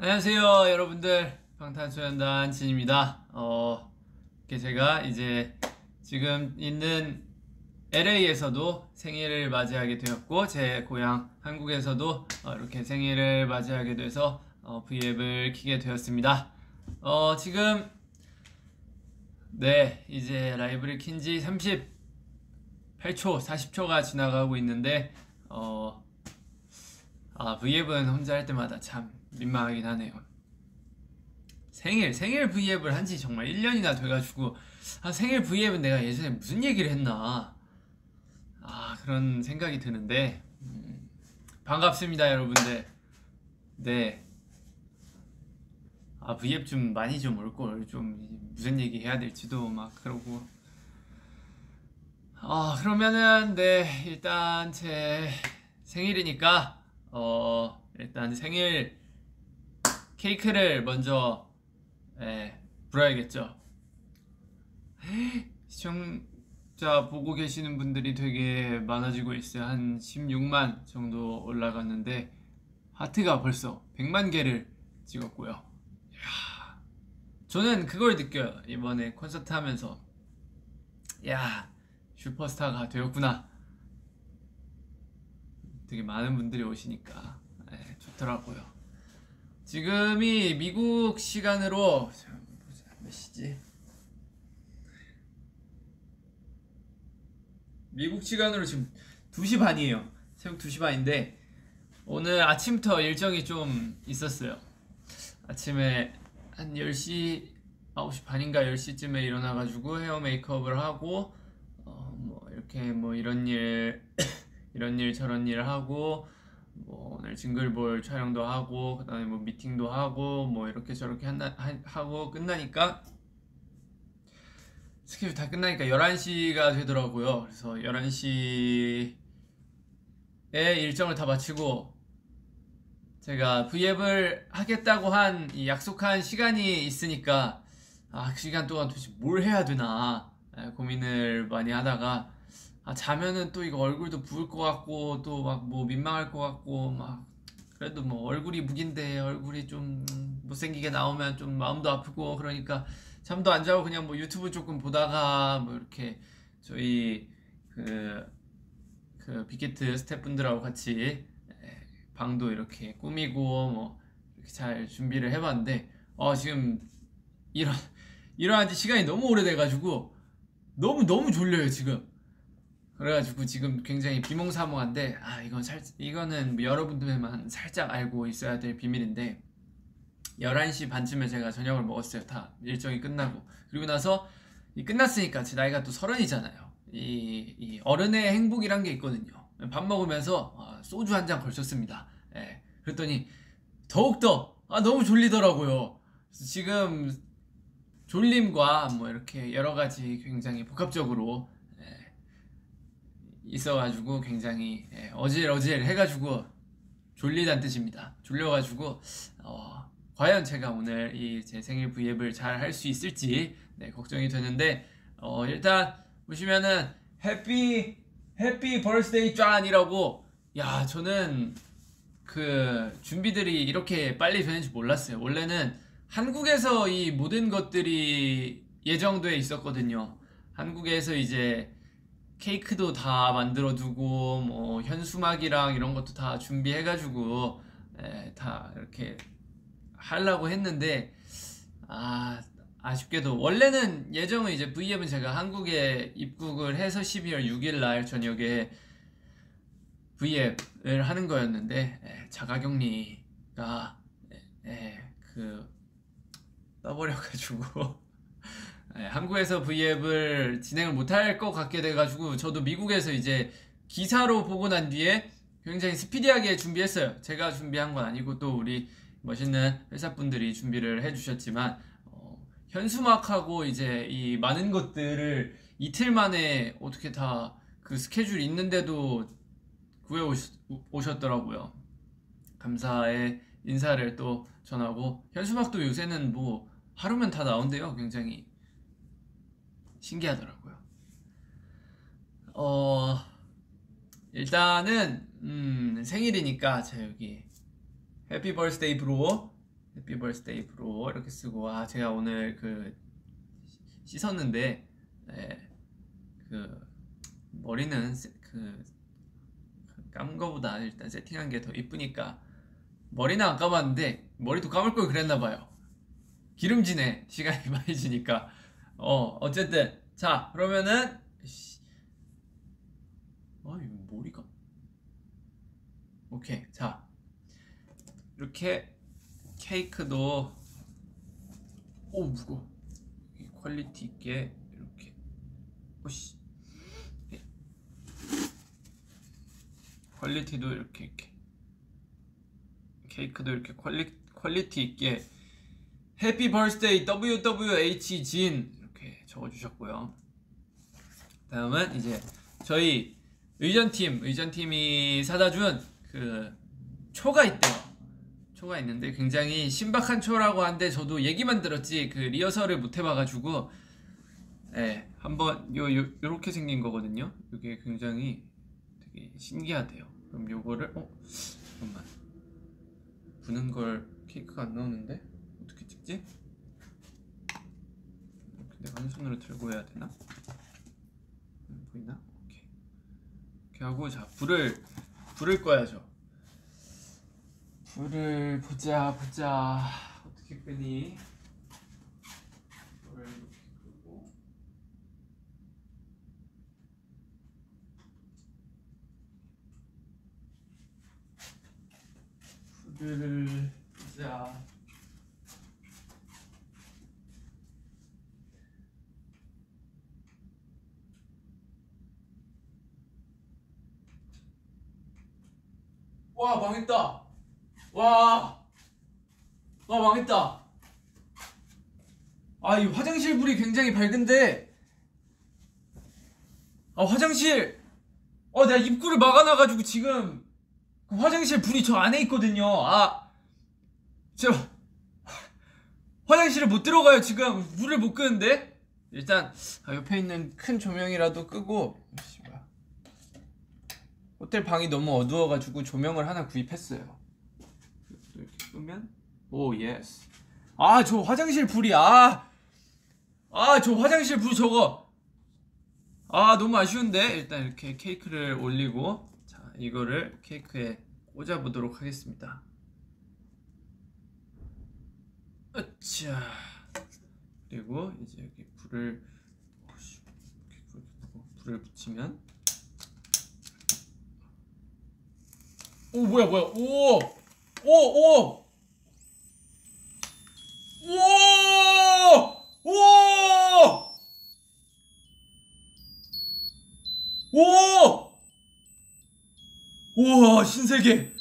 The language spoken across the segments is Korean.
안녕하세요 여러분들, 방탄소년단 진입니다. 이렇게 제가 이제 지금 있는 LA에서도 생일을 맞이하게 되었고, 제 고향 한국에서도 이렇게 생일을 맞이하게 돼서 V앱을 키게 되었습니다. 지금 네, 이제 라이브를 킨지 38초 40초가 지나가고 있는데 V앱은 혼자 할 때마다 참 민망하긴 하네요. 생일 V앱을 한지 정말 1년이나 돼가지고, 생일 V앱은 내가 예전에 무슨 얘기를 했나, 그런 생각이 드는데, 반갑습니다 여러분들. 네, V앱 좀 많이 좀 올걸, 좀 무슨 얘기 해야 될지도 막 그러고. 그러면은 네, 일단 제 생일이니까 일단 생일 케이크를 먼저 불어야겠죠. 시청자 보고 계시는 분들이 되게 많아지고 있어요. 한 16만 정도 올라갔는데 하트가 벌써 100만 개를 찍었고요. 이야, 저는 그걸 느껴요. 이번에 콘서트 하면서, 야, 슈퍼스타가 되었구나. 되게 많은 분들이 오시니까 좋더라고요. 지금이 미국 시간으로 몇 시지? 미국 시간으로 지금 2시 반이에요. 새벽 2시 반인데 오늘 아침부터 일정이 좀 있었어요. 아침에 한 10시, 9시 반인가 10시쯤에 일어나가지고 헤어 메이크업을 하고 뭐 이렇게 뭐 이런 일 이런 일 저런 일 하고, 뭐 오늘 징글볼 촬영도 하고, 그 다음에 뭐 미팅도 하고, 뭐 이렇게 저렇게 하고 끝나니까, 스케줄 다 끝나니까 11시가 되더라고요. 그래서 11시에 일정을 다 마치고, 제가 V앱을 하겠다고 한 이 약속한 시간이 있으니까, 그 시간 동안 도대체 뭘 해야 되나 고민을 많이 하다가, 자면은 또 이거 얼굴도 부을 것 같고, 또 막 뭐 민망할 것 같고, 막 그래도 뭐 얼굴이 무긴데 얼굴이 좀 못생기게 나오면 좀 마음도 아프고, 그러니까 잠도 안 자고 그냥 뭐 유튜브 조금 보다가 뭐 이렇게 저희 그 빅히트 스태프분들하고 같이 방도 이렇게 꾸미고 뭐 이렇게 잘 준비를 해봤는데, 지금 일어난 지 시간이 너무 오래돼가지고 너무 졸려요 지금. 그래가지고 지금 굉장히 비몽사몽한데, 이거는 뭐 여러분들만 살짝 알고 있어야 될 비밀인데, 11시 반쯤에 제가 저녁을 먹었어요. 다 일정이 끝나고. 그리고 나서 끝났으니까 제 나이가 또 30이잖아요. 이 어른의 행복이란 게 있거든요. 밥 먹으면서 소주 한 잔 걸쳤습니다. 그랬더니 더욱더 너무 졸리더라고요. 그래서 지금 졸림과 뭐 이렇게 여러 가지 굉장히 복합적으로 있어가지고 굉장히 어질어질 해가지고 졸리단 뜻입니다. 졸려가지고 과연 제가 오늘 이 제 생일 V앱을 잘 할 수 있을지 걱정이 되는데, 일단 보시면은 해피 버스데이 짠이라고, 야, 저는 그 준비들이 이렇게 빨리 되는지 몰랐어요. 원래는 한국에서 이 모든 것들이 예정돼 있었거든요. 한국에서 이제 케이크도 다 만들어 두고 뭐 현수막이랑 이런 것도 다 준비해가지고 다 이렇게 하려고 했는데, 아쉽게도 원래는 예정은 이제 V앱은 제가 한국에 입국을 해서 12월 6일 날 저녁에 V앱을 하는 거였는데, 자가격리가 떠버려가지고 한국에서 V앱을 진행을 못할 것 같게 돼가지고, 저도 미국에서 이제 기사로 보고 난 뒤에 굉장히 스피디하게 준비했어요. 제가 준비한 건 아니고 또 우리 멋있는 회사분들이 준비를 해주셨지만, 현수막하고 이제 이 많은 것들을 이틀 만에 어떻게 다 그 스케줄 있는데도 구해 오셨더라고요. 감사의 인사를 또 전하고, 현수막도 요새는 뭐 하루면 다 나온대요. 굉장히 신기하더라고요. 일단은 생일이니까 자, 여기 해피 버스데이 브로 해피 버스데이 브로 이렇게 쓰고, 아 제가 오늘 그 씻었는데 그 머리는 그 감은 거보다 일단 세팅한 게 더 이쁘니까 머리는 안 감았는데 머리도 감을 걸 그랬나봐요. 기름지네. 시간이 많이 지니까. 어쨌든 자 그러면은 이거 머리가 오케이. 자 이렇게 케이크도 무거워. 퀄리티 있게 이렇게 오씨 퀄리티도 이렇게 케이크도 이렇게 퀄리티 있게 해피 버스데이 WWH 진 이렇게 적어주셨고요. 다음은 이제 저희 의전팀이 사다준 그 초가 있대요. 초가 있는데 굉장히 신박한 초라고 하는데 저도 얘기만 들었지 그 리허설을 못 해봐가지고 한번 요렇게 생긴 거거든요. 이게 굉장히 되게 신기하대요. 그럼 요거를 잠깐만 부는 걸 케이크가 안 나오는데 어떻게 찍지? 내가 한 손으로 들고 해야 되나? 보이나? 오케이. 이렇게 하고 자 불을 꺼야죠. 불을 보자 어떻게 끄니? 불을 이렇게 끄고 불을 보자. 와 망했다. 와 망했다. 이 화장실 불이 굉장히 밝은데 화장실 내가 입구를 막아놔가지고 지금 그 화장실 불이 저 안에 있거든요. 저 화장실에 못 들어가요. 지금 불을 못 끄는데 일단 옆에 있는 큰 조명이라도 끄고 호텔 방이 너무 어두워가지고 조명을 하나 구입했어요. 이렇게 끄면 오 예스. 저 화장실 불이 저 화장실 불 저거 너무 아쉬운데 일단 이렇게 케이크를 올리고 자 이거를 케이크에 꽂아 보도록 하겠습니다. 으쌰. 그리고 이제 여기 불을 붙이면 뭐야 우와 신세계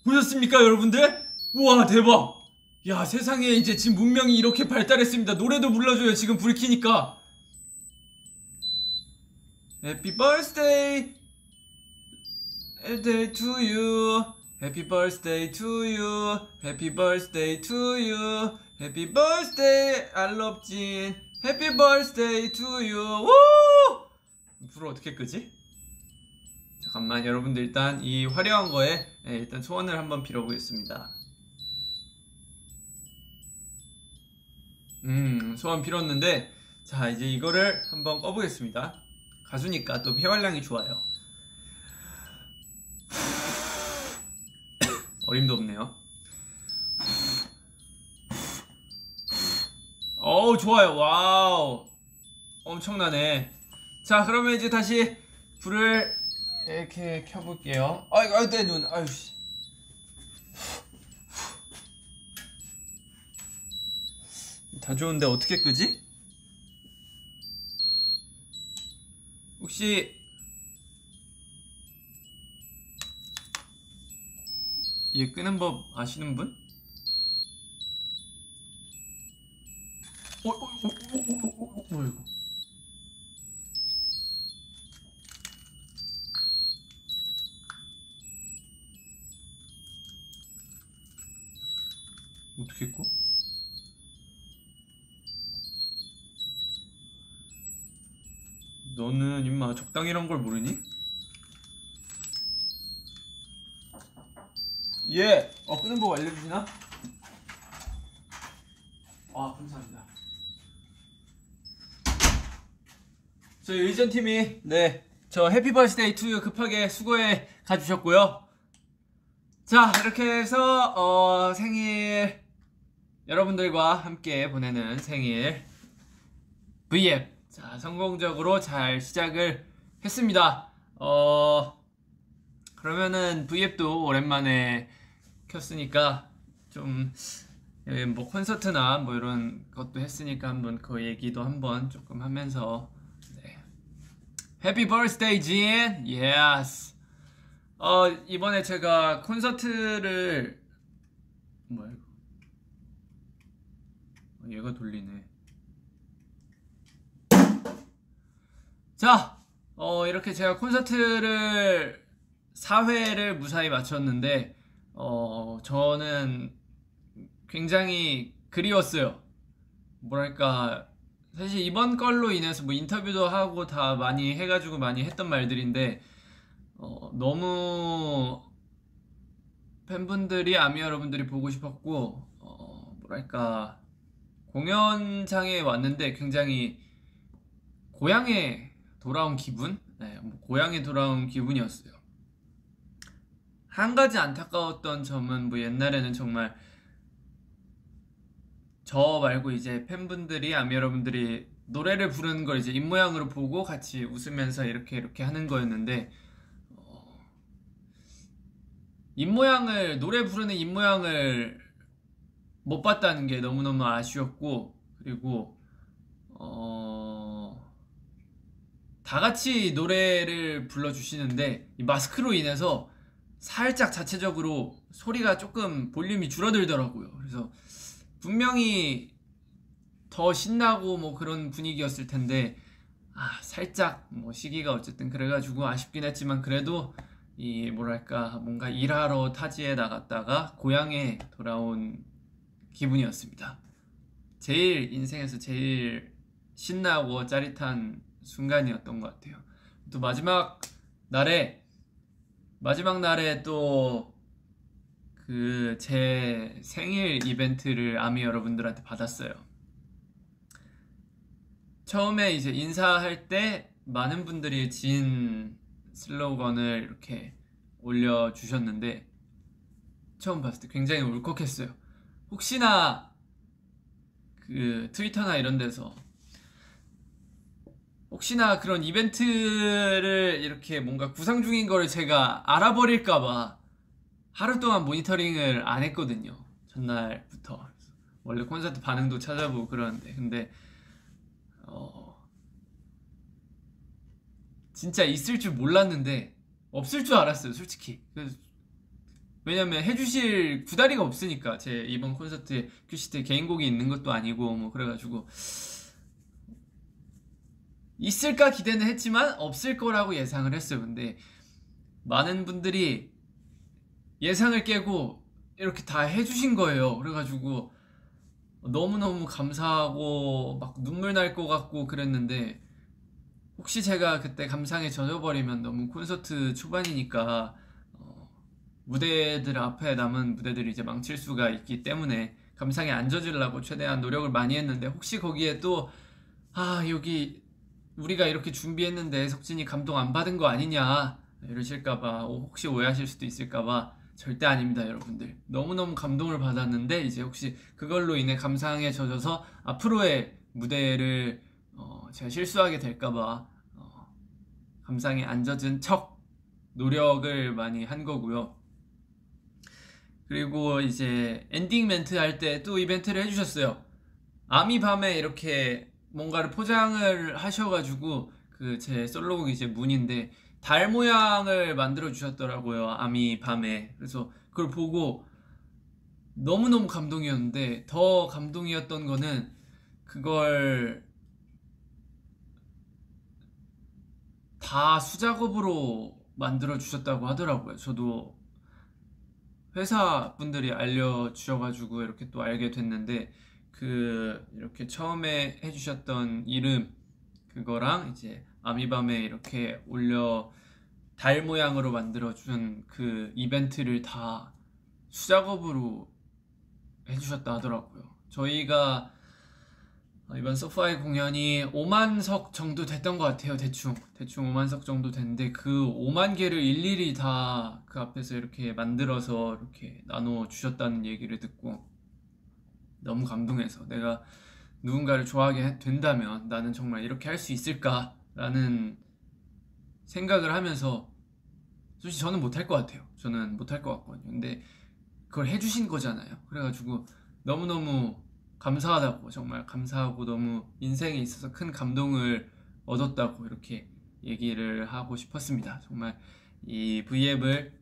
보셨습니까 여러분들? 우와 대박. 야 세상에 이제 지금 문명이 이렇게 발달했습니다. 노래도 불러줘요 지금 불 켜니까. Happy birthday to you. Happy birthday to you. Happy birthday to you. Happy birthday I love 진. Happy birthday to you. 우! 불을 어떻게 끄지? 잠깐만 여러분들 일단 이 화려한 거에 일단 소원을 한번 빌어보겠습니다. 소원 빌었는데 자 이제 이거를 한번 꺼보겠습니다. 가수니까 또 폐활량이 좋아요. 어림도 없네요. 좋아요. 와우 엄청나네. 자 그러면 이제 다시 불을 이렇게 켜볼게요. 내 눈 아유씨. 다 좋은데 어떻게 끄지? 혹시 얘 끄는 법 아시는 분? 뭐야 이거? 어떻게 꺼? 너는 임마 적당이란 걸 모르니? 끄는 법 알려주시나? 감사합니다. 저희 의전팀이 저 해피 버스데이 투유 급하게 수거해 가주셨고요. 자, 이렇게 해서 생일 여러분들과 함께 보내는 생일 V앱 자 성공적으로 잘 시작을 했습니다. 그러면은 V앱도 오랜만에 켰으니까 좀 뭐 콘서트나 뭐 이런 것도 했으니까 한번 그 얘기도 한번 조금 하면서 해피 버스데이 진! 예스! 이번에 제가 콘서트를 뭐야 이거 얘가 돌리네. 자! 이렇게 제가 콘서트를 4회를 무사히 마쳤는데 저는 굉장히 그리웠어요. 뭐랄까 사실 이번 걸로 인해서 뭐 인터뷰도 하고 다 많이 해가지고 많이 했던 말들인데 너무 팬분들이 아미 여러분들이 보고 싶었고 뭐랄까 공연장에 왔는데 굉장히 고향에 돌아온 기분? 뭐 고향에 돌아온 기분이었어요. 한 가지 안타까웠던 점은 뭐 옛날에는 정말 저 말고 이제 팬분들이 아미 여러분들이 노래를 부르는 걸 이제 입모양으로 보고 같이 웃으면서 이렇게 하는 거였는데 입모양을 노래 부르는 입모양을 못 봤다는 게 너무너무 아쉬웠고 그리고 다 같이 노래를 불러주시는데 이 마스크로 인해서 살짝 자체적으로 소리가 조금 볼륨이 줄어들더라고요. 그래서 분명히 더 신나고 뭐 그런 분위기였을 텐데 살짝 뭐 시기가 어쨌든 그래가지고 아쉽긴 했지만 그래도 이 뭐랄까 뭔가 일하러 타지에 나갔다가 고향에 돌아온 기분이었습니다. 제일 인생에서 제일 신나고 짜릿한 순간이었던 것 같아요. 또 마지막 날에 또 그 제 생일 이벤트를 아미 여러분들한테 받았어요. 처음에 이제 인사할 때 많은 분들이 진 슬로건을 이렇게 올려주셨는데 처음 봤을 때 굉장히 울컥했어요. 혹시나 그 트위터나 이런 데서 혹시나 그런 이벤트를 이렇게 뭔가 구상 중인 거를 제가 알아버릴까봐 하루 동안 모니터링을 안 했거든요. 전날부터. 원래 콘서트 반응도 찾아보고 그러는데 근데 진짜 있을 줄 몰랐는데 없을 줄 알았어요, 솔직히. 왜냐면 해주실 구다리가 없으니까 제 이번 콘서트에 큐시트에 개인곡이 있는 것도 아니고 뭐 그래가지고 있을까 기대는 했지만 없을 거라고 예상을 했어요. 근데 많은 분들이 예상을 깨고 이렇게 다 해주신 거예요. 그래가지고 너무너무 감사하고 막 눈물 날 것 같고 그랬는데 혹시 제가 그때 감상에 젖어버리면 너무 콘서트 초반이니까 무대들 앞에 남은 무대들이 이제 망칠 수가 있기 때문에 감상에 안 젖으려고 최대한 노력을 많이 했는데 혹시 거기에 또 여기 우리가 이렇게 준비했는데 석진이 감동 안 받은 거 아니냐 이러실까봐 혹시 오해하실 수도 있을까봐 절대 아닙니다, 여러분들. 너무너무 감동을 받았는데 이제 혹시 그걸로 인해 감상에 젖어서 앞으로의 무대를 제가 실수하게 될까봐 감상에 안 젖은 척 노력을 많이 한 거고요. 그리고 이제 엔딩 멘트 할 때 또 이벤트를 해주셨어요. 아미 밤에 이렇게 뭔가를 포장을 하셔가지고 그 제 솔로곡 이제 문인데 달 모양을 만들어 주셨더라고요. 아미 밤에. 그래서 그걸 보고 너무너무 감동이었는데 더 감동이었던 거는 그걸 다 수작업으로 만들어 주셨다고 하더라고요. 저도 회사 분들이 알려주셔가지고 이렇게 또 알게 됐는데 그 이렇게 처음에 해주셨던 이름 그거랑 이제 아미밤에 이렇게 올려 달 모양으로 만들어준 그 이벤트를 다 수작업으로 해주셨다 하더라고요. 저희가 이번 소파의 공연이 5만 석 정도 됐던 것 같아요. 대충 5만 석 정도 됐는데 그 5만 개를 일일이 다 그 앞에서 이렇게 만들어서 이렇게 나눠 주셨다는 얘기를 듣고 너무 감동해서 내가 누군가를 좋아하게 된다면 나는 정말 이렇게 할 수 있을까라는 생각을 하면서 솔직히 저는 못할 것 같아요. 저는 못할 것 같거든요. 근데 그걸 해주신 거잖아요. 그래가지고 너무너무 감사하다고, 정말 감사하고 너무 인생에 있어서 큰 감동을 얻었다고 이렇게 얘기를 하고 싶었습니다. 정말 이 V앱을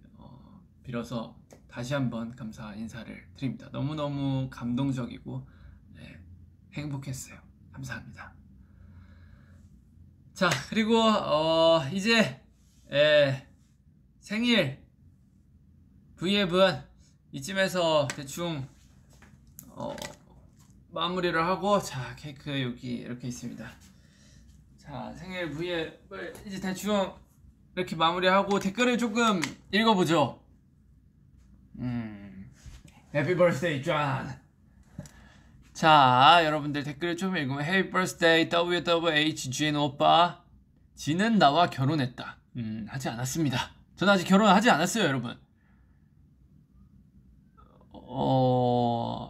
빌어서 다시 한번 감사 인사를 드립니다. 너무너무 감동적이고 행복했어요. 감사합니다. 자, 그리고 이제 생일 V앱은 이쯤에서 대충 마무리를 하고, 자, 케이크 여기 이렇게 있습니다. 자, 생일 V앱을 이제 대충 이렇게 마무리하고 댓글을 조금 읽어보죠. Happy birthday, John. 자, 여러분들 댓글을 좀 읽으면 Happy birthday, WWHGN 오빠. 지는 나와 결혼했다. 하지 않았습니다. 저는 아직 결혼하지 않았어요, 여러분.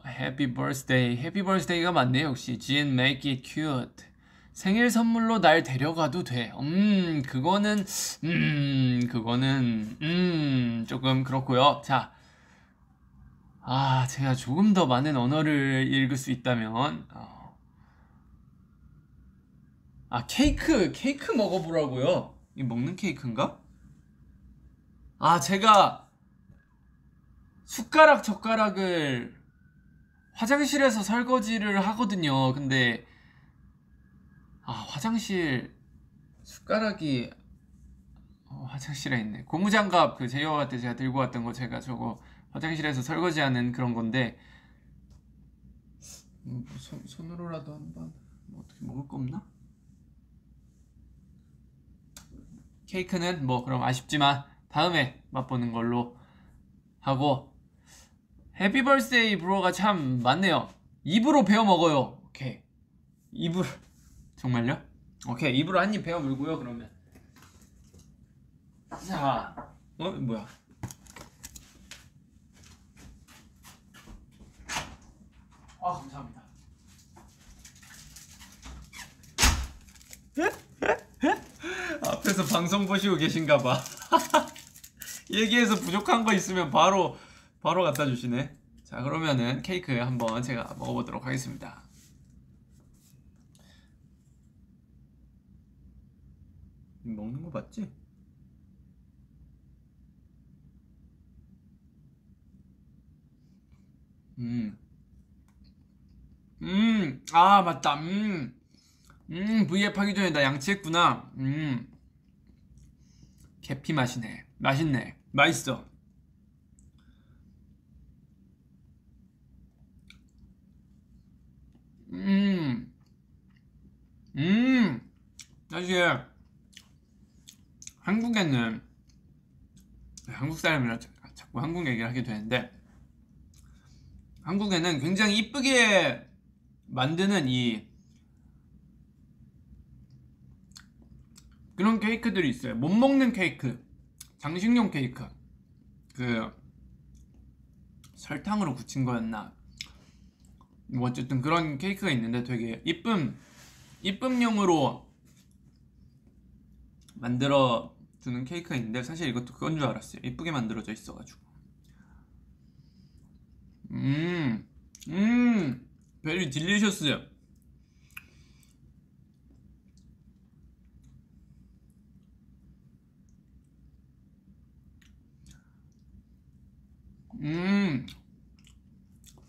Happy birthday. Happy birthday가 맞네요, 역시. Jin, make it cute. 생일 선물로 날 데려가도 돼. 그거는 조금 그렇고요. 자, 제가 조금 더 많은 언어를 읽을 수 있다면, 케이크 먹어보라고요. 이 먹는 케이크인가? 제가 숟가락 젓가락을 화장실에서 설거지를 하거든요. 근데 화장실 숟가락이 화장실에 있네. 고무장갑 그 제이홉 때 제가 들고 왔던 거, 제가 저거 화장실에서 설거지하는 그런 건데 손으로라도 한번 어떻게 먹을 거 없나? 케이크는 그럼 아쉽지만 다음에 맛보는 걸로 하고, 해피 벌스데이 브로가 참 많네요. 입으로 베어 먹어요. 오케이, 입으로. 정말요? 오케이, 입으로 한 입 베어 물고요. 그러면 자, 뭐야? 감사합니다. 앞에서 방송 보시고 계신가봐. 얘기해서 부족한 거 있으면 바로 갖다 주시네. 자, 그러면은 케이크 한번 제가 먹어보도록 하겠습니다. 먹는 거 맞지? 맞다. V앱 하기 전에 나 양치했구나. 계피 맛이네. 맛있네. 맛있어. 사실 한국에는, 한국 사람이라 자꾸 한국 얘기를 하게 되는데, 한국에는 굉장히 이쁘게 만드는 그런 케이크들이 있어요. 못 먹는 케이크, 장식용 케이크, 그 설탕으로 굳힌 거였나, 어쨌든 그런 케이크가 있는데 되게 이쁨용으로 만들어 주는 케이크가 있는데, 사실 이것도 그건 줄 알았어요. 이쁘게 만들어져 있어가지고. 베리 딜리셔스.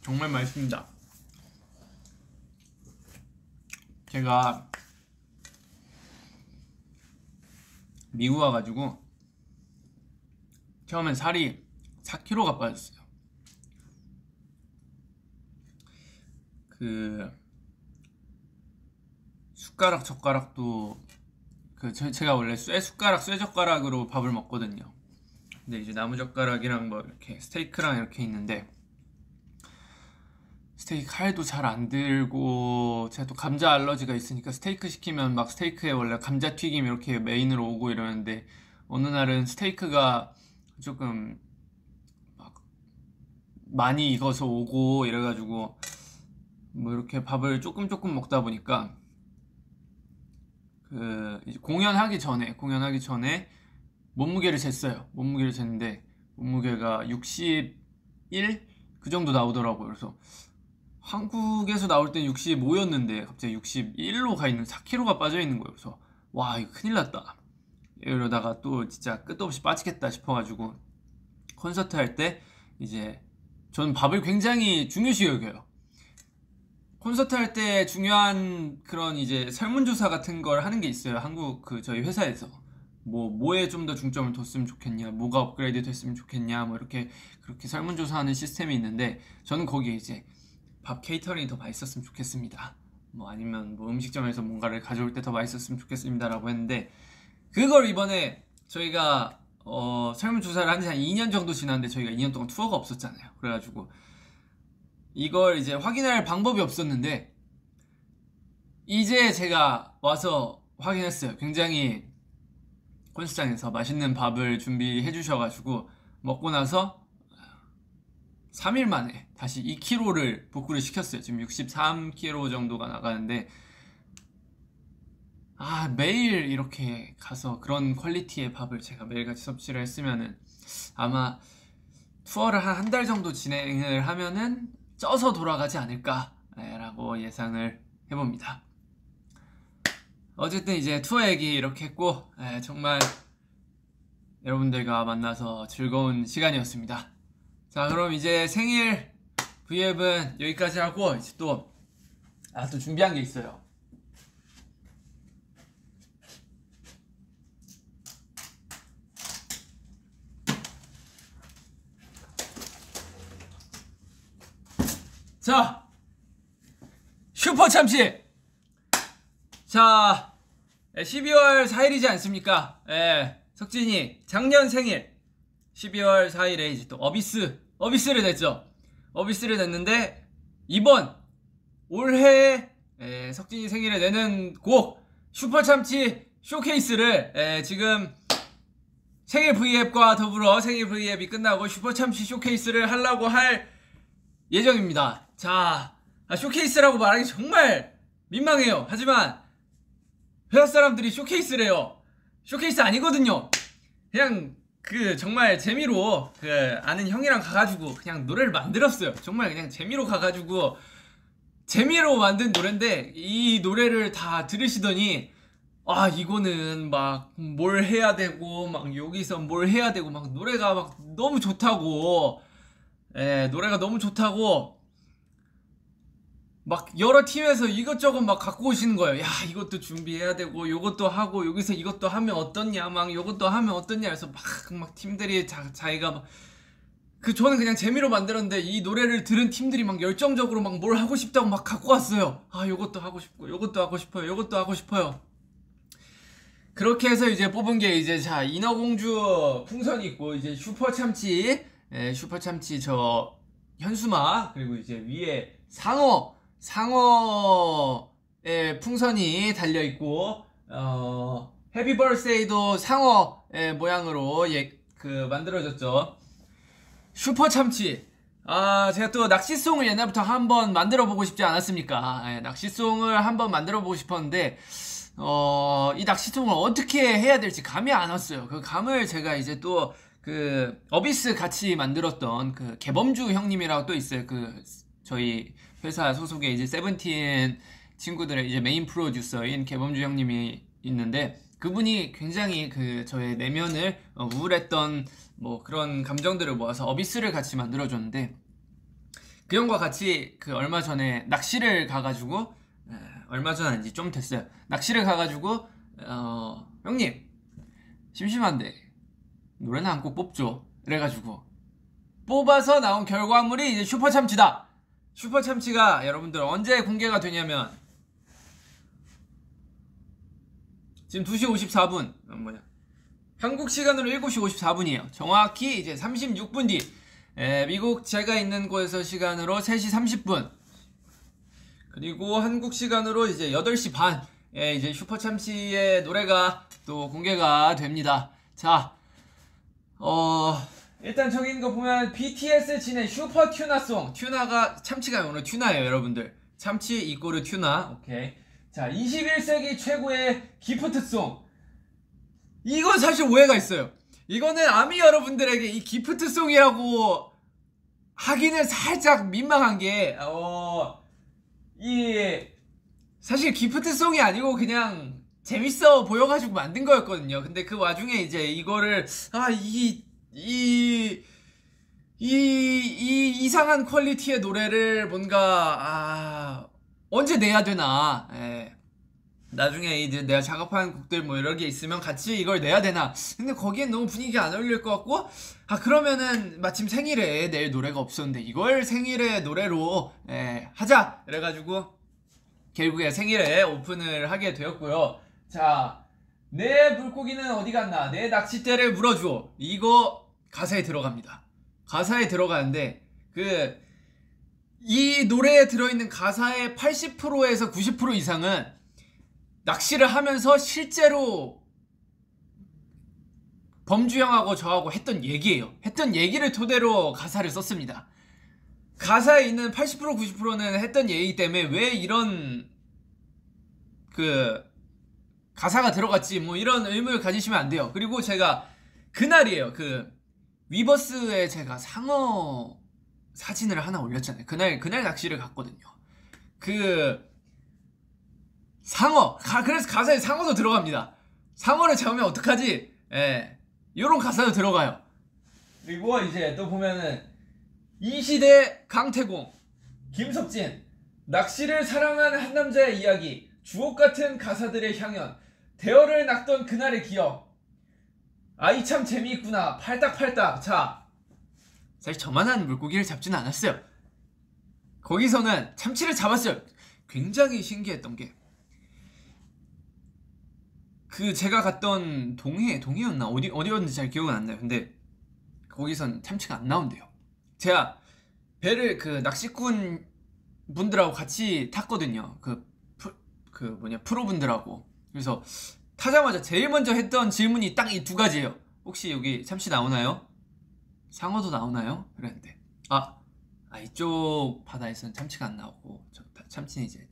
정말 맛있습니다. 제가 미국 와가지고 처음엔 살이 4kg가 빠졌어요. 그 숟가락 젓가락도 제가 원래 쇠젓가락으로 밥을 먹거든요. 근데 이제 나무젓가락이랑 이렇게 스테이크랑 이렇게 있는데, 스테이크 칼도 잘 안 들고, 제가 또 감자 알러지가 있으니까 스테이크 시키면 막 스테이크에 원래 감자튀김 이렇게 메인으로 오고 이러는데, 어느 날은 스테이크가 조금 막 많이 익어서 오고 이래가지고 뭐 이렇게 밥을 조금 먹다 보니까 이제 공연하기 전에 몸무게를 쟀어요. 몸무게를 쟀는데 몸무게가 61? 그 정도 나오더라고요. 그래서 한국에서 나올 땐 65였는데 갑자기 61로 가 있는 4kg가 빠져 있는 거예요. 그래서 와, 이거 큰일 났다. 이러다가 또 진짜 끝도 없이 빠지겠다 싶어가지고 콘서트 할 때 이제 저는 밥을 굉장히 중요시 여겨요. 콘서트 할 때 중요한 그런 이제 설문조사 같은 걸 하는 게 있어요. 한국 저희 회사에서 뭐에 좀 더 중점을 뒀으면 좋겠냐, 뭐가 업그레이드 됐으면 좋겠냐, 뭐 이렇게 그렇게 설문조사하는 시스템이 있는데, 저는 거기에 이제 밥 케이터링이 더 맛있었으면 좋겠습니다, 뭐 아니면 뭐 음식점에서 뭔가를 가져올 때 더 맛있었으면 좋겠습니다 라고 했는데, 그걸 이번에 저희가 설문조사를 한 지 한 2년 정도 지났는데 저희가 2년 동안 투어가 없었잖아요. 그래가지고 이걸 이제 확인할 방법이 없었는데 이제 제가 와서 확인했어요. 굉장히 콘서트장에서 맛있는 밥을 준비해 주셔가지고 먹고 나서 3일 만에 다시 2kg를 복구를 시켰어요. 지금 63kg 정도가 나가는데, 매일 이렇게 가서 그런 퀄리티의 밥을 제가 매일같이 섭취를 했으면은 아마 투어를 한 달 정도 진행을 하면은 쪄서 돌아가지 않을까라고 예상을 해봅니다. 어쨌든 이제 투어 얘기 이렇게 했고, 정말 여러분들과 만나서 즐거운 시간이었습니다. 자, 그럼 이제 생일 V앱은 여기까지 하고, 이제 또 준비한 게 있어요. 자, 슈퍼참치! 자, 12월 4일이지 않습니까? 석진이 작년 생일 12월 4일에 이제 또 어비스를 냈죠. 어비스를 냈는데 이번 올해 석진이 생일에 내는 곡 슈퍼참치 쇼케이스를 지금 생일 V앱과 더불어 생일 V앱이 끝나고 슈퍼참치 쇼케이스를 하려고 할 예정입니다. 자, 쇼케이스라고 말하기 정말 민망해요. 하지만 회사 사람들이 쇼케이스래요. 쇼케이스 아니거든요. 그냥 정말 재미로 아는 형이랑 가가지고 그냥 노래를 만들었어요. 정말 그냥 재미로 가가지고 재미로 만든 노래인데, 이 노래를 다 들으시더니 이거는 막 뭘 해야 되고 막 여기서 뭘 해야 되고 막 노래가 막 너무 좋다고, 노래가 너무 좋다고 막 여러 팀에서 이것저것 막 갖고 오시는 거예요. 야, 이것도 준비해야 되고 요것도 하고 여기서 이것도 하면 어떻냐, 막 요것도 하면 어떻냐 해서 막 팀들이 자기가 막 저는 그냥 재미로 만들었는데, 이 노래를 들은 팀들이 막 열정적으로 막 뭘 하고 싶다고 막 갖고 왔어요. 요것도 하고 싶고 요것도 하고 싶어요, 요것도 하고 싶어요. 그렇게 해서 이제 뽑은 게 이제 인어공주 풍선이 있고, 이제 슈퍼참치 저 현수막, 그리고 이제 위에 상어의 풍선이 달려있고, 해피 버스데이도 상어의 모양으로 만들어졌죠. 슈퍼참치. 제가 또 낚시송을 옛날부터 한번 만들어보고 싶지 않았습니까? 낚시송을 한번 만들어보고 싶었는데, 이 낚시송을 어떻게 해야 될지 감이 안 왔어요. 그 감을 제가 이제 또 어비스 같이 만들었던 개범주 형님이라고 또 있어요. 저희 회사 소속의 이제 세븐틴 친구들의 이제 메인 프로듀서인 개범주 형님이 있는데, 그분이 굉장히 저의 내면을 우울했던 뭐 그런 감정들을 모아서 어비스를 같이 만들어줬는데, 그 형과 같이 얼마 전에 낚시를 가가지고, 얼마 전 아닌지 좀 됐어요. 낚시를 가가지고 형님 심심한데 노래나 한 곡 뽑죠. 그래가지고 뽑아서 나온 결과물이 이제 슈퍼참치다. 슈퍼참치가 여러분들 언제 공개가 되냐면 지금 2시 54분 한국 시간으로 7시 54분이에요 정확히 이제 36분 뒤, 미국 제가 있는 곳에서 시간으로 3시 30분 그리고 한국 시간으로 이제 8시 반에 이제 슈퍼참치의 노래가 또 공개가 됩니다. 자, 일단 저기 있는 거 보면 BTS 진의 슈퍼 튜나송. 튜나가 참치가 오늘 튜나예요, 여러분들. 참치 이꼬르 튜나. 오케이. 자, 21세기 최고의 기프트송. 이건 사실 오해가 있어요. 이거는 아미 여러분들에게 이 기프트송이라고 하기는 살짝 민망한 게, 사실 기프트송이 아니고 그냥 재밌어 보여가지고 만든 거였거든요. 근데 그 와중에 이제 이거를, 이상한 퀄리티의 노래를 뭔가, 언제 내야 되나. 예. 나중에 이제 내가 작업한 곡들 뭐 여러 개 있으면 같이 이걸 내야 되나. 근데 거기엔 너무 분위기가 안 어울릴 것 같고, 그러면은 마침 생일에 낼 노래가 없었는데 이걸 생일에 노래로 하자. 그래가지고 결국에 생일에 오픈을 하게 되었고요. 자, 내 물고기는 어디 갔나? 내 낚싯대를 물어줘. 이거 가사에 들어갑니다. 가사에 들어가는데 이 노래에 들어있는 가사의 80%에서 90% 이상은 낚시를 하면서 실제로 범주 형하고 저하고 했던 얘기예요. 했던 얘기를 토대로 가사를 썼습니다. 가사에 있는 80% 90%는 했던 얘기 때문에 왜 이런 가사가 들어갔지 뭐 이런 의문을 가지시면 안 돼요. 그리고 제가 그날이에요. 위버스에 제가 상어 사진을 하나 올렸잖아요. 그날 낚시를 갔거든요. 상어, 그래서 가사에 상어도 들어갑니다. 상어를 잡으면 어떡하지? 요런 가사도 들어가요. 그리고 이제 또 보면은 이 시대 강태공, 김석진, 낚시를 사랑한 한 남자의 이야기, 주옥같은 가사들의 향연, 대어를 낚던 그날의 기억, 아이 참 재미있구나, 팔딱팔딱. 자, 사실 저만한 물고기를 잡지는 않았어요. 거기서는 참치를 잡았어요. 굉장히 신기했던 게 제가 갔던 동해였나? 어디였는지 잘 기억은 안 나요. 근데 거기선 참치가 안 나온대요. 제가 배를 낚시꾼 분들하고 같이 탔거든요. 프로분들하고. 그래서 타자마자 제일 먼저 했던 질문이 딱 이 두 가지예요. 혹시 여기 참치 나오나요? 상어도 나오나요? 그랬는데 이쪽 바다에서는 참치가 안 나오고 참치는 이제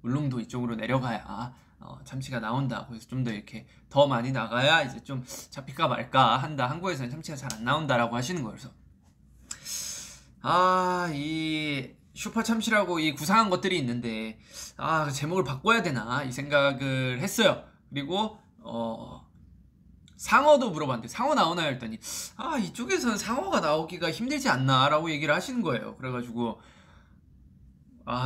울릉도 이쪽으로 내려가야 참치가 나온다. 그래서 좀 더 이렇게 더 많이 나가야 이제 좀 잡힐까 말까 한다. 한국에서는 참치가 잘 안 나온다라고 하시는 거예요. 그래서 이 슈퍼 참치라고 이 구상한 것들이 있는데 제목을 바꿔야 되나 이 생각을 했어요. 그리고 상어도 물어봤는데 상어 나오나요? 했더니 이쪽에서는 상어가 나오기가 힘들지 않나 라고 얘기를 하시는 거예요. 그래가지고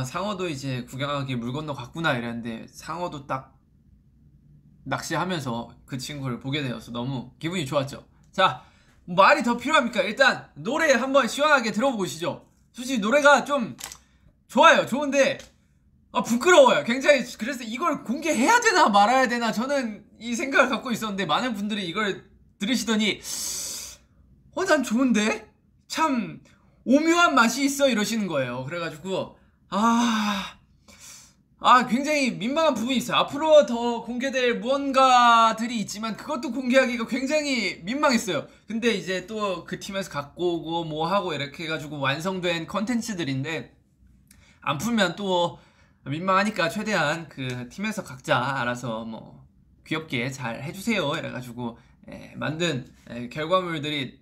상어도 이제 구경하기 물 건너 갔구나 이랬는데 상어도 딱 낚시하면서 그 친구를 보게 되어서 너무 기분이 좋았죠. 자, 말이 더 필요합니까? 일단 노래 한번 시원하게 들어보시죠. 솔직히 노래가 좀 좋아요. 좋은데 부끄러워요. 굉장히. 그래서 이걸 공개해야 되나 말아야 되나 저는 이 생각을 갖고 있었는데 많은 분들이 이걸 들으시더니 난 좋은데? 참 오묘한 맛이 있어 이러시는 거예요. 그래가지고 굉장히 민망한 부분이 있어요. 앞으로 더 공개될 무언가들이 있지만 그것도 공개하기가 굉장히 민망했어요. 근데 이제 또 그 팀에서 갖고 오고 뭐 하고 이렇게 해가지고 완성된 컨텐츠들인데 안 풀면 또 민망하니까 최대한 그 팀에서 각자 알아서 뭐 귀엽게 잘 해주세요 이래가지고 만든 결과물들이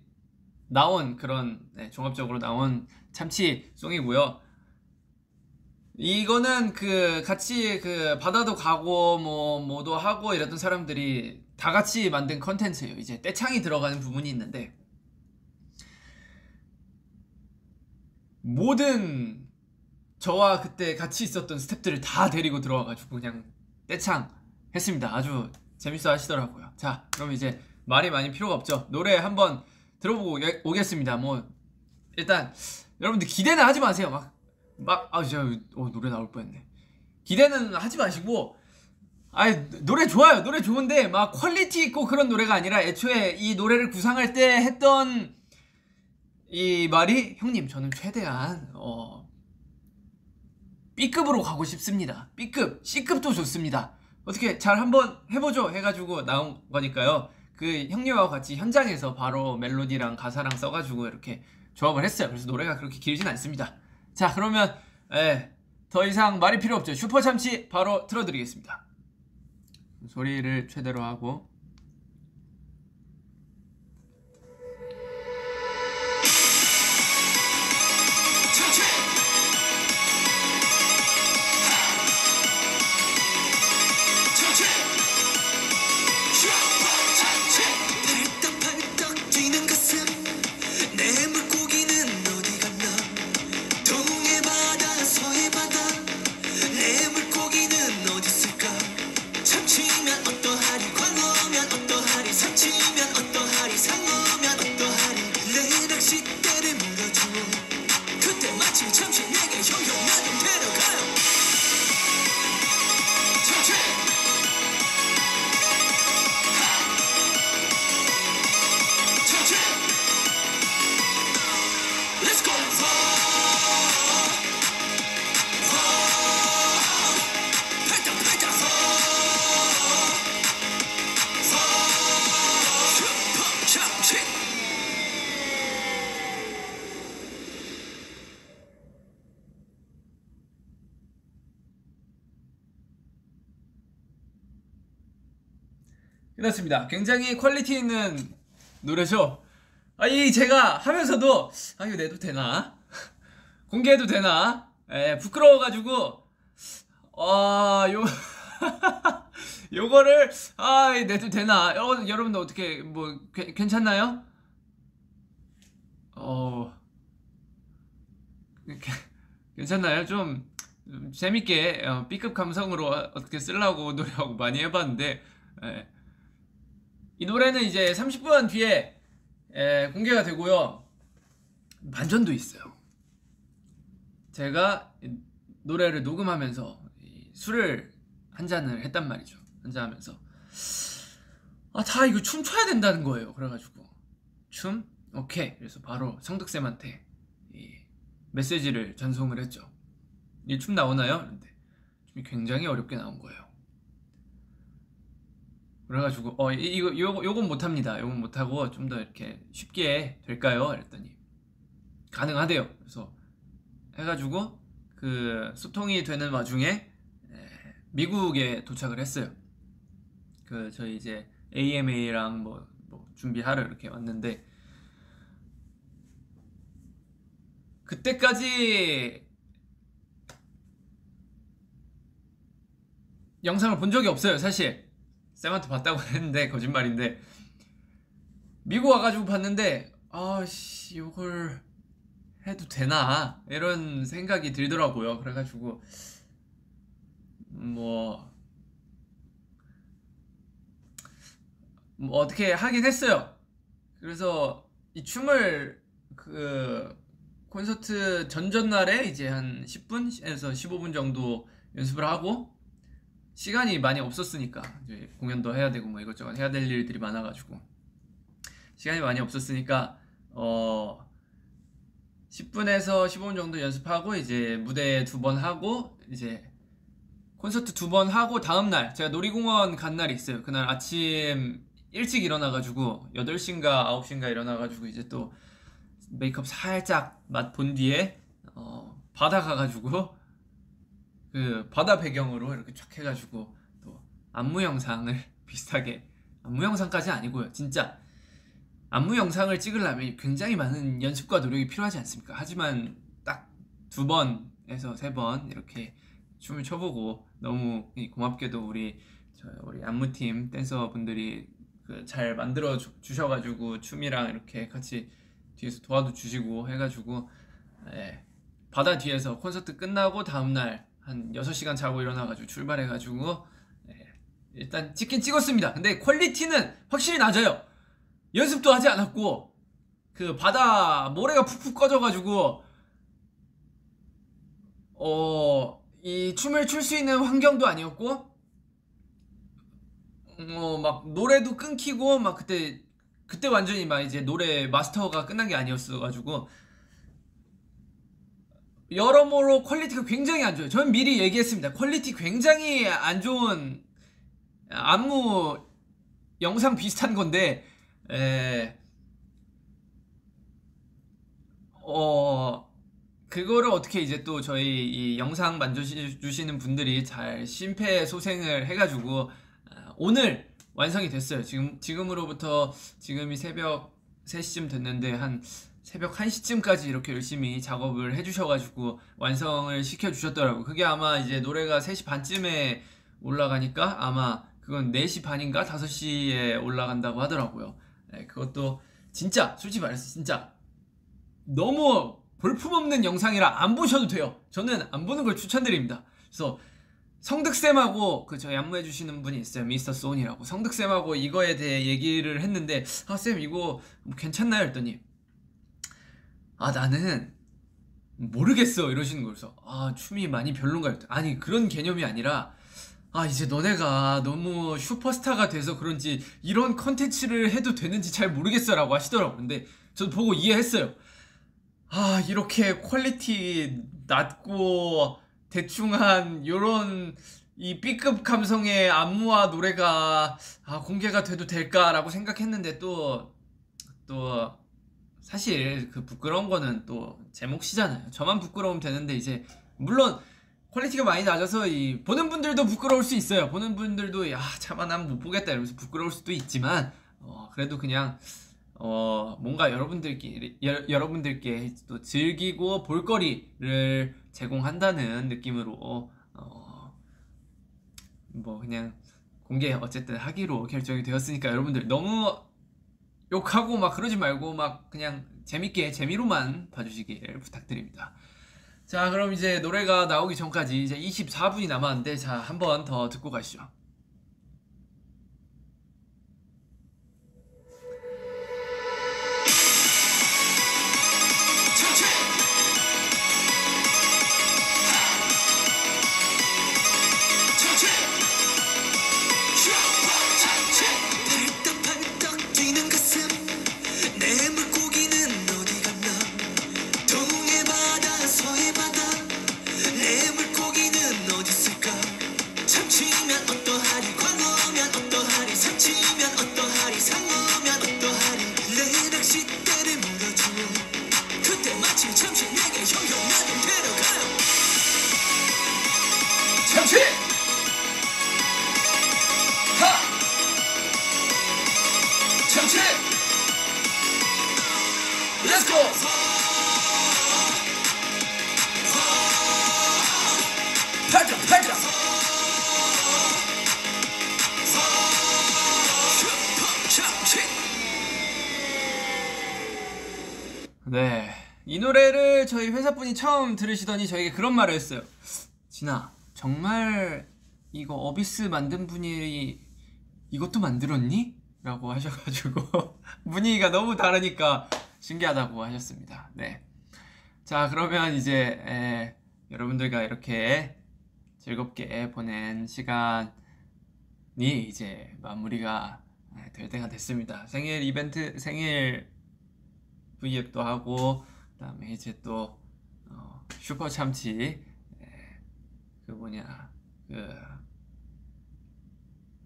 나온 그런 종합적으로 나온 참치송이고요. 이거는 같이 바다도 가고 뭐도 하고 이랬던 사람들이 다 같이 만든 컨텐츠예요. 이제 떼창이 들어가는 부분이 있는데 모든 저와 그때 같이 있었던 스태프들을 다 데리고 들어와가지고 그냥 떼창 했습니다. 아주 재밌어 하시더라고요. 자, 그럼 이제 말이 많이 필요가 없죠. 노래 한번 들어보고 오겠습니다. 일단 여러분들 기대는 하지 마세요. 노래 나올 뻔했네. 기대는 하지 마시고 노래 좋아요. 노래 좋은데 막 퀄리티 있고 그런 노래가 아니라 애초에 이 노래를 구상할 때 했던 이 말이 형님 저는 최대한 B급으로 가고 싶습니다. B급, C급도 좋습니다. 어떻게 잘 한번 해보죠 해가지고 나온 거니까요. 그 형님하고 같이 현장에서 바로 멜로디랑 가사랑 써가지고 이렇게 조합을 했어요. 그래서 노래가 그렇게 길진 않습니다. 자, 그러면 더 이상 말이 필요 없죠. 슈퍼참치 바로 틀어드리겠습니다. 소리를 최대로 하고. 끝났습니다. 굉장히 퀄리티 있는 노래죠. 이 제가 하면서도 이거 내도 되나? 공개해도 되나? 부끄러워가지고 요거를 내도 되나? 여러분들 어떻게 뭐 괜찮나요? 괜찮나요? 좀 재밌게 B급 감성으로 어떻게 쓰려고 노력하고 많이 해봤는데 이 노래는 이제 30분 뒤에 공개가 되고요. 반전도 있어요. 제가 노래를 녹음하면서 술을 한 잔을 했단 말이죠. 한 잔 하면서 다 이거 춤춰야 된다는 거예요. 그래가지고 춤? 오케이. 그래서 바로 성덕쌤한테 메시지를 전송을 했죠. 이 춤 나오나요? 근데 춤이 굉장히 어렵게 나온 거예요. 그래가지고 요건 못합니다. 요건 못하고 좀 더 이렇게 쉽게 될까요? 그랬더니 가능하대요. 그래서 해가지고 그 소통이 되는 와중에 미국에 도착을 했어요. 그 저희 이제 AMA랑 뭐 준비하러 이렇게 왔는데 그때까지 영상을 본 적이 없어요. 사실 쌤한테 봤다고 했는데 거짓말인데 미국 와가지고 봤는데 요걸 해도 되나 이런 생각이 들더라고요. 그래가지고 뭐 어떻게 하긴 했어요. 그래서 이 춤을 그 콘서트 전전날에 이제 한 10분에서 15분 정도 연습을 하고 시간이 많이 없었으니까 이제 공연도 해야 되고 뭐 이것저것 해야 될 일들이 많아가지고 시간이 많이 없었으니까 10분에서 15분 정도 연습하고 이제 무대 2번 하고 이제 콘서트 2번 하고 다음날 제가 놀이공원 간 날이 있어요. 그날 아침 일찍 일어나가지고 8시인가 9시인가 일어나가지고 이제 또 메이크업 살짝 맛 본 뒤에 바다 가가지고 그 바다 배경으로 이렇게 쫙 해가지고 또 안무 영상을 비슷하게 안무 영상까지 아니고요. 진짜 안무 영상을 찍으려면 굉장히 많은 연습과 노력이 필요하지 않습니까? 하지만 딱 2번에서 3번 이렇게 춤을 춰보고 너무 고맙게도 우리 안무팀 댄서분들이 잘 만들어 주셔가지고 춤이랑 이렇게 같이 뒤에서 도와도 주시고 해가지고 바다 뒤에서 콘서트 끝나고 다음날 한 6시간 자고 일어나가지고 출발해가지고 일단 찍긴 찍었습니다. 근데 퀄리티는 확실히 낮아요. 연습도 하지 않았고 그 바다 모래가 푹푹 꺼져가지고 이 춤을 출 수 있는 환경도 아니었고 막 노래도 끊기고 막 그때 완전히 막 이제 노래 마스터가 끝난 게 아니었어가지고 여러모로 퀄리티가 굉장히 안 좋아요. 저는 미리 얘기했습니다. 퀄리티 굉장히 안 좋은 안무 영상 비슷한 건데, 그거를 어떻게 이제 또 저희 이 영상 만져주시는 분들이 잘 심폐소생을 해가지고 오늘 완성이 됐어요. 지금으로부터 지금이 새벽 3시쯤 됐는데 한 새벽 1시쯤까지 이렇게 열심히 작업을 해주셔가지고 완성을 시켜주셨더라고요. 그게 아마 이제 노래가 3시 반쯤에 올라가니까 아마 그건 4시 반인가 5시에 올라간다고 하더라고요. 그것도 진짜 솔직히 말해서 진짜 너무 볼품없는 영상이라 안 보셔도 돼요. 저는 안 보는 걸 추천드립니다. 그래서 성득쌤하고 그 저희 안무해주시는 분이 있어요. 미스터 소니라고. 성득쌤하고 이거에 대해 얘기를 했는데, 아, 쌤 이거 괜찮나요? 했더니, 아, 나는 모르겠어. 이러시는 거예요. 그래서, 아, 춤이 많이 별론가요? 아니, 그런 개념이 아니라, 아, 이제 너네가 너무 슈퍼스타가 돼서 그런지 이런 컨텐츠를 해도 되는지 잘 모르겠어 라고 하시더라고요. 근데 저도 보고 이해했어요. 아, 이렇게 퀄리티 낮고 대충한 요런 이 B급 감성의 안무와 노래가 공개가 돼도 될까라고 생각했는데 또 사실 그 부끄러운 거는 또 제 몫이잖아요. 저만 부끄러우면 되는데 이제 물론 퀄리티가 많이 낮아서 이 보는 분들도 부끄러울 수 있어요. 보는 분들도 야, 차마 난 못 보겠다 이러면서 부끄러울 수도 있지만 그래도 그냥 뭔가 여러분들께 또 즐기고 볼거리를 제공한다는 느낌으로 뭐 그냥 공개 어쨌든 하기로 결정이 되었으니까 여러분들 너무 욕하고 막 그러지 말고 막 그냥 재밌게 재미로만 봐주시길 부탁드립니다. 자, 그럼 이제 노래가 나오기 전까지 이제 24분이 남았는데 자, 한 번 더 듣고 가시죠. 네, 이 노래를 저희 회사분이 처음 들으시더니 저에게 그런 말을 했어요. 진아, 정말 이거 어비스 만든 분이 이것도 만들었니? 라고 하셔가지고 분위기가 너무 다르니까 신기하다고 하셨습니다. 네, 자, 그러면 이제 여러분들과 이렇게 즐겁게 보낸 시간이 이제 마무리가 될 때가 됐습니다. 생일 이벤트, 생일 V앱도 하고, 그 다음에 이제 또 슈퍼 참치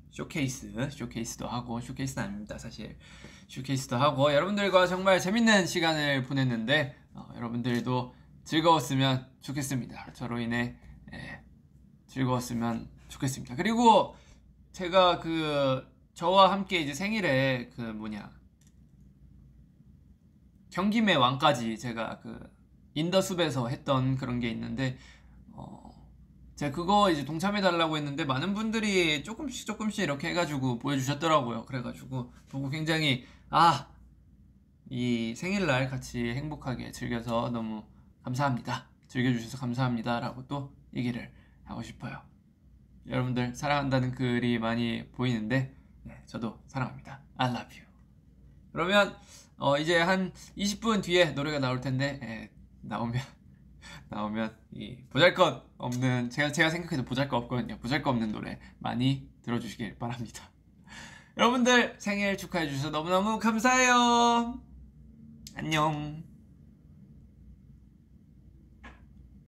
쇼케이스도 하고, 쇼케이스는 아닙니다 사실. 쇼케이스도 하고 여러분들과 정말 재밌는 시간을 보냈는데 여러분들도 즐거웠으면 좋겠습니다. 저로 인해 즐거웠으면 좋겠습니다. 그리고 제가 저와 함께 이제 생일에 경김의 왕까지 제가 인더숲에서 했던 그런 게 있는데 제가 그거 이제 동참해달라고 했는데 많은 분들이 조금씩 이렇게 해가지고 보여주셨더라고요. 그래가지고 보고 굉장히 이 생일날 같이 행복하게 즐겨서 너무 감사합니다. 즐겨주셔서 감사합니다 라고 또 얘기를 하고 싶어요. 여러분들 사랑한다는 글이 많이 보이는데 저도 사랑합니다. I love you. 그러면 이제 한 20분 뒤에 노래가 나올 텐데 나오면 이 보잘것없는 제가 생각해도 보잘것없거든요. 보잘것없는 노래 많이 들어주시길 바랍니다. 여러분들 생일 축하해 주셔서 너무너무 감사해요. 안녕.